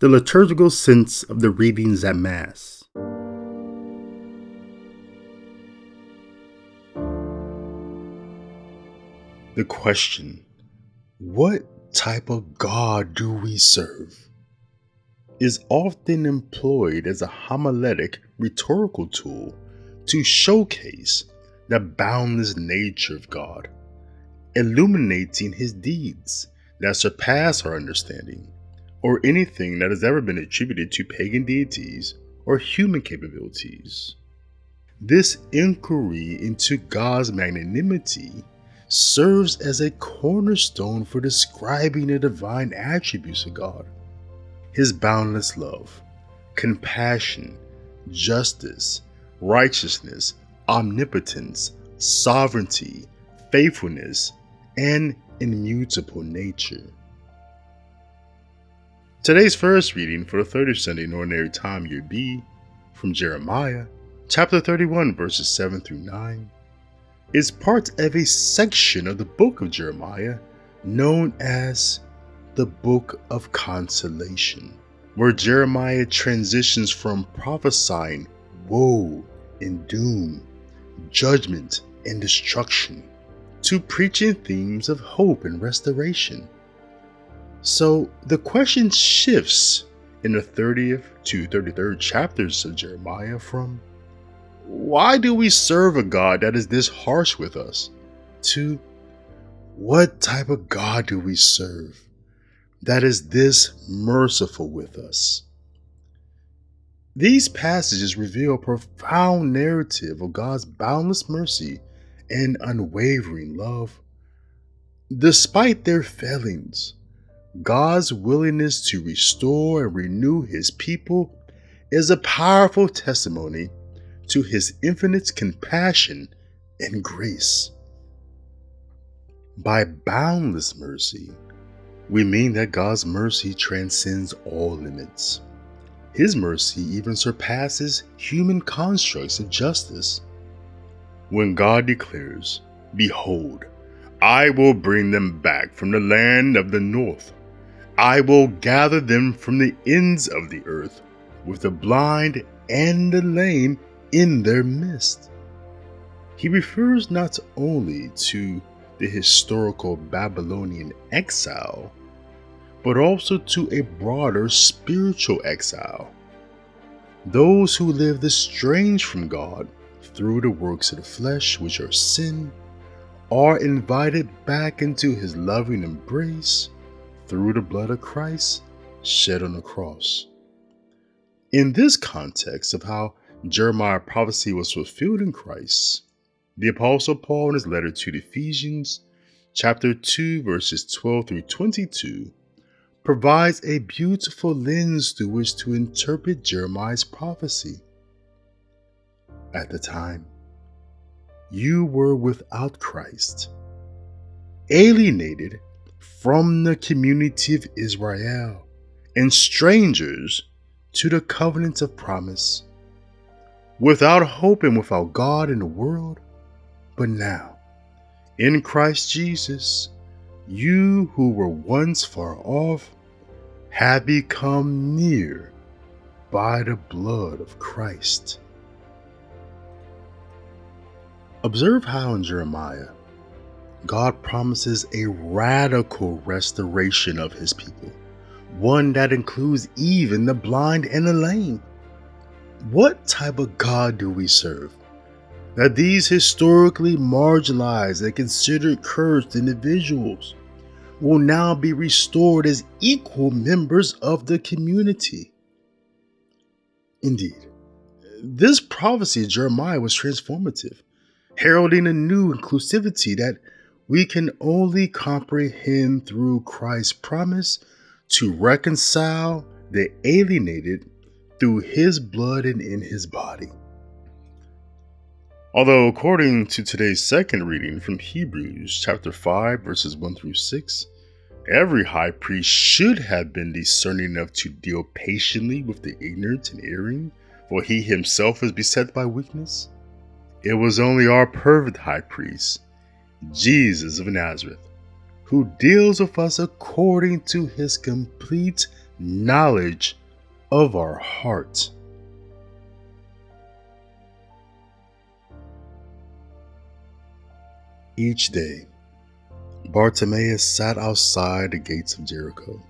the liturgical sense of the readings at Mass. The question, what type of God do we serve, is often employed as a homiletic rhetorical tool to showcase the boundless nature of God, illuminating his deeds that surpass our understanding, or anything that has ever been attributed to pagan deities or human capabilities. This inquiry into God's magnanimity serves as a cornerstone for describing the divine attributes of God. His boundless love, compassion, justice, righteousness, omnipotence, sovereignty, faithfulness, and immutable nature. Today's first reading for the 30th Sunday in Ordinary Time, Year B, from Jeremiah, chapter 31, verses 7 through 9, is part of a section of the book of Jeremiah known as the Book of Consolation, where Jeremiah transitions from prophesying woe and doom, judgment and destruction, to preaching themes of hope and restoration. So the question shifts in the 30th to 33rd chapters of Jeremiah from, why do we serve a God that is this harsh with us, to what type of God do we serve that is this merciful with us? These passages reveal a profound narrative of God's boundless mercy and unwavering love. Despite their failings, God's willingness to restore and renew his people is a powerful testimony to his infinite compassion and grace. By boundless mercy, we mean that God's mercy transcends all limits. His mercy even surpasses human constructs of justice. When God declares, "Behold, I will bring them back from the land of the north. I will gather them from the ends of the earth, with the blind and the lame in their midst." He refers not only to the historical Babylonian exile, but also to a broader spiritual exile. Those who lived estranged from God through the works of the flesh, which are sin, are invited back into his loving embrace through the blood of Christ shed on the cross. In this context of how Jeremiah's prophecy was fulfilled in Christ, the Apostle Paul, in his letter to the Ephesians, chapter 2, verses 12 through 22, provides a beautiful lens through which to interpret Jeremiah's prophecy. At the time, you were without Christ, alienated from the community of Israel, and strangers to the covenants of promise, without hope and without God in the world. But now, in Christ Jesus, you who were once far off have become near by the blood of Christ. Observe how in Jeremiah, God promises a radical restoration of his people, one that includes even the blind and the lame. What type of God do we serve, that these historically marginalized and considered cursed individuals will now be restored as equal members of the community? Indeed, this prophecy of Jeremiah was transformative, heralding a new inclusivity that we can only comprehend through Christ's promise to reconcile the alienated through his blood and in his body. Although according to today's second reading from Hebrews chapter 5 verses 1 through 6, every high priest should have been discerning enough to deal patiently with the ignorant and erring, for he himself is beset by weakness, it was only our perfect high priest, Jesus of Nazareth, who deals with us according to his complete knowledge of our heart. Each day, Bartimaeus sat outside the gates of Jericho,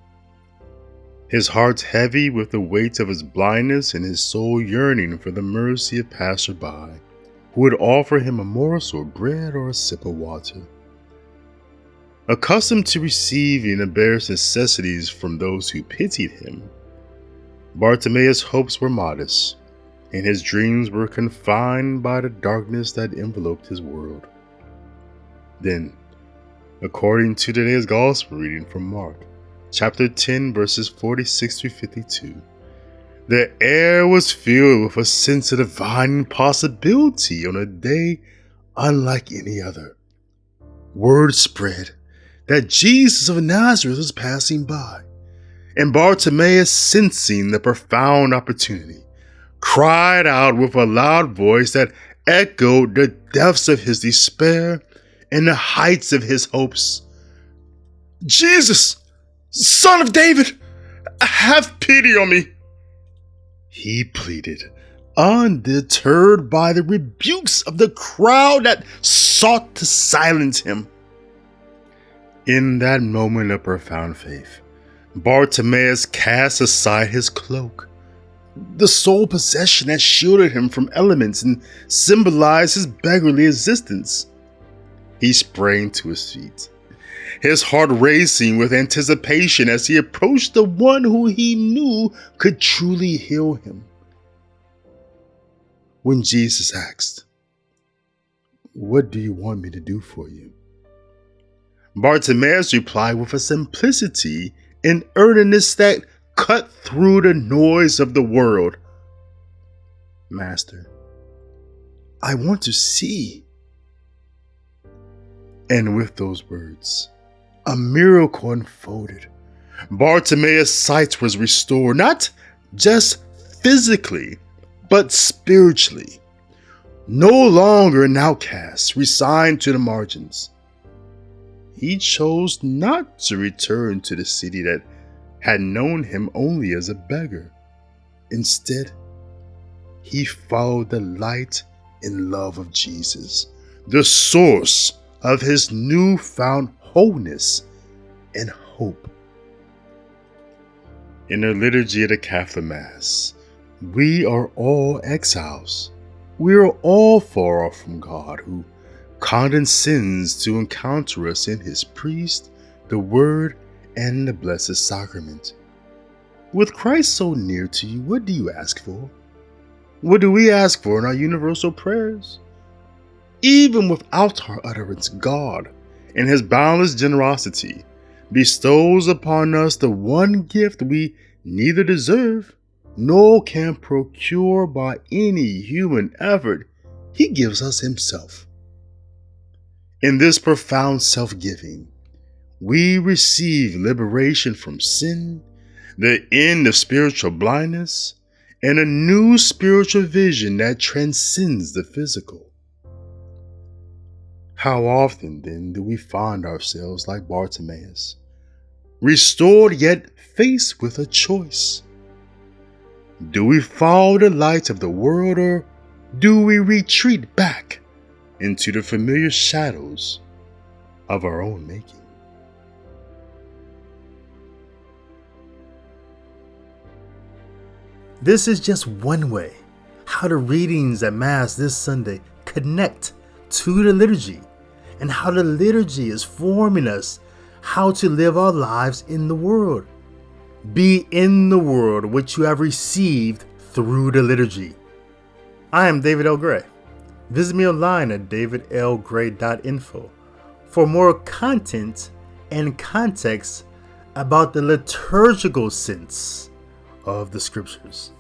his heart heavy with the weight of his blindness and his soul yearning for the mercy of passerby who would offer him a morsel of bread or a sip of water. Accustomed to receiving the barest necessities from those who pitied him, Bartimaeus' hopes were modest, and his dreams were confined by the darkness that enveloped his world. Then, according to today's Gospel reading from Mark, chapter 10, verses 46 through 52, the air was filled with a sense of divine impossibility on a day unlike any other. Word spread that Jesus of Nazareth was passing by, and Bartimaeus, sensing the profound opportunity, cried out with a loud voice that echoed the depths of his despair and the heights of his hopes. "Jesus, Son of David, have pity on me," he pleaded, undeterred by the rebukes of the crowd that sought to silence him. In that moment of profound faith, Bartimaeus cast aside his cloak, the sole possession that shielded him from elements and symbolized his beggarly existence. He sprang to his feet, his heart racing with anticipation as he approached the one who he knew could truly heal him. When Jesus asked, "What do you want me to do for you?" Bartimaeus replied with a simplicity and earnestness that cut through the noise of the world. "Master, I want to see." And with those words, a miracle unfolded. Bartimaeus' sight was restored, not just physically, but spiritually. No longer an outcast, resigned to the margins, he chose not to return to the city that had known him only as a beggar. Instead, he followed the light and love of Jesus, the source of his newfound wholeness and hope. In the liturgy of the Catholic Mass, we are all exiles. We are all far off from God, who condescends to encounter us in his priest, the Word, and the Blessed Sacrament. With Christ so near to you, what do you ask for? What do we ask for in our universal prayers? Even without our utterance, God, in his boundless generosity, bestows upon us the one gift we neither deserve nor can procure by any human effort. He gives us himself. In this profound self-giving, we receive liberation from sin, the end of spiritual blindness, and a new spiritual vision that transcends the physical. How often, then, do we find ourselves like Bartimaeus, restored yet faced with a choice? Do we follow the light of the world, or do we retreat back into the familiar shadows of our own making? This is just one way how the readings at Mass this Sunday connect to the liturgy, and how the liturgy is forming us how to live our lives in the world. Be in the world which you have received through the liturgy. I am David L. Gray. Visit me online at davidlgray.info for more content and context about the liturgical sense of the scriptures.